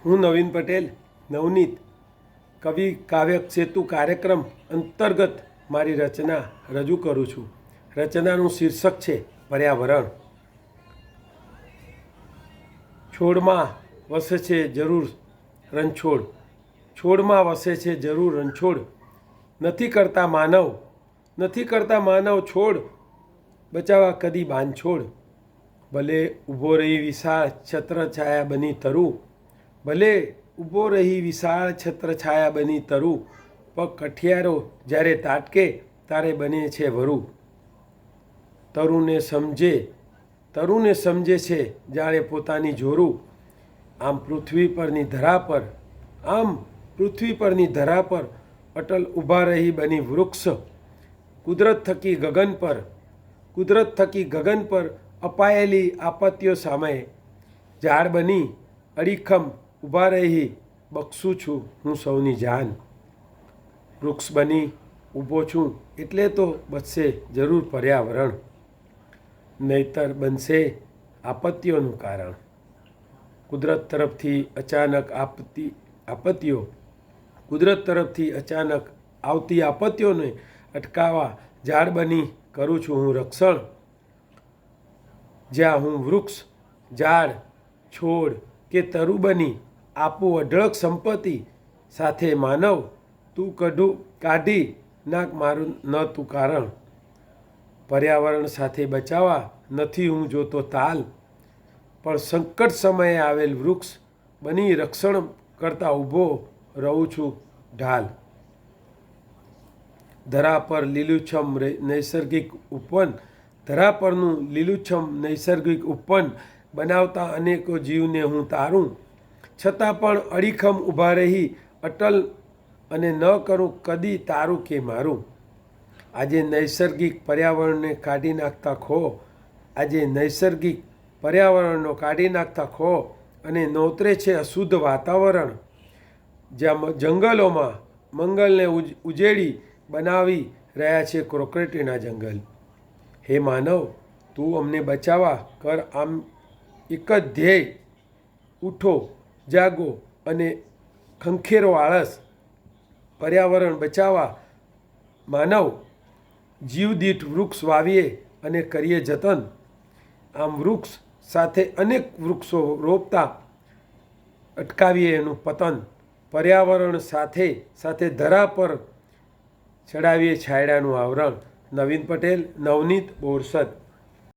હું નવીન પટેલ નવનીત કવિ કાવ્ય સેતુ કાર્યક્રમ અંતર્ગત મારી રચના રજૂ કરું છું. રચનાનું શીર્ષક છે પર્યાવરણ. છોડમાં વસે છે જરૂર રણછોડ, છોડમાં વસે છે જરૂર રણછોડ, નથી કરતા માનવ છોડ બચાવવા કદી બાંધછોડ. ભલે ઊભો રહી વિશાળ છત્રછાયા બની તરું, ભલે ઊભો રહી વિશાળ છત્રછાયા બની તરું, પગ કઠિયારો જ્યારે તાટકે તારે બને છે વરુ. તરુને સમજે છે જાણે પોતાની જોરું. આમ પૃથ્વી પરની ધરા પર અટલ ઊભા રહી બની વૃક્ષ. કુદરત થકી ગગન પર અપાયેલી આપત્તિઓ સામે ઝાડ બની અડીખમ ઊભા રહી બક્ષું છું હું સૌની જાન. વૃક્ષ બની ઊભો છું એટલે તો બચશે જરૂર પર્યાવરણ, નહીતર બનશે આપત્તિઓનું કારણ. કુદરત તરફથી અચાનક આવતી આપત્તિઓને અટકાવવા ઝાડ બની કરું છું હું રક્ષણ. જ્યાં હું વૃક્ષ, ઝાડ, છોડ કે તરુ બની આપું અઢળક સંપત્તિ સાથે માનવ, તું કાઢી નાખ મારું ન તું કારણ. પર્યાવરણ સાથે બચાવવા નથી હું જોતો તાલ, પણ સંકટ સમયે આવેલ વૃક્ષ બની રક્ષણ કરતા ઊભો રહું છું ઢાલ. ધરા પરનું લીલુંછમ નૈસર્ગિક ઉપવન બનાવતા અનેકો જીવને હું તારું, છતાં પણ અડીખમ ઊભા રહી અટલ અને ન કરું કદી તારું કે મારું. આજે નૈસર્ગિક પર્યાવરણનો કાઢી નાખતા ખો અને નોતરે છે અશુદ્ધ વાતાવરણ. જ્યાં જંગલોમાં મંગલને ઉજેડી બનાવી રહ્યા છે કોન્ક્રીટના જંગલ. હે માનવ, તું અમને બચાવવા કર આમ એક જ ધ્યેય, ઉઠો જાગો અને ખંખેરો આળસ. પર્યાવરણ બચાવવા માનવ જીવદીઠ વૃક્ષ વાવીએ અને કરીએ જતન. આમ વૃક્ષ સાથે અનેક વૃક્ષો રોપતા અટકાવીએ એનું પતન. પર્યાવરણ સાથે ધરા પર ચડાવીએ છાયડાનું આવરણ. નવીન પટેલ, નવનીત, બોરસદ.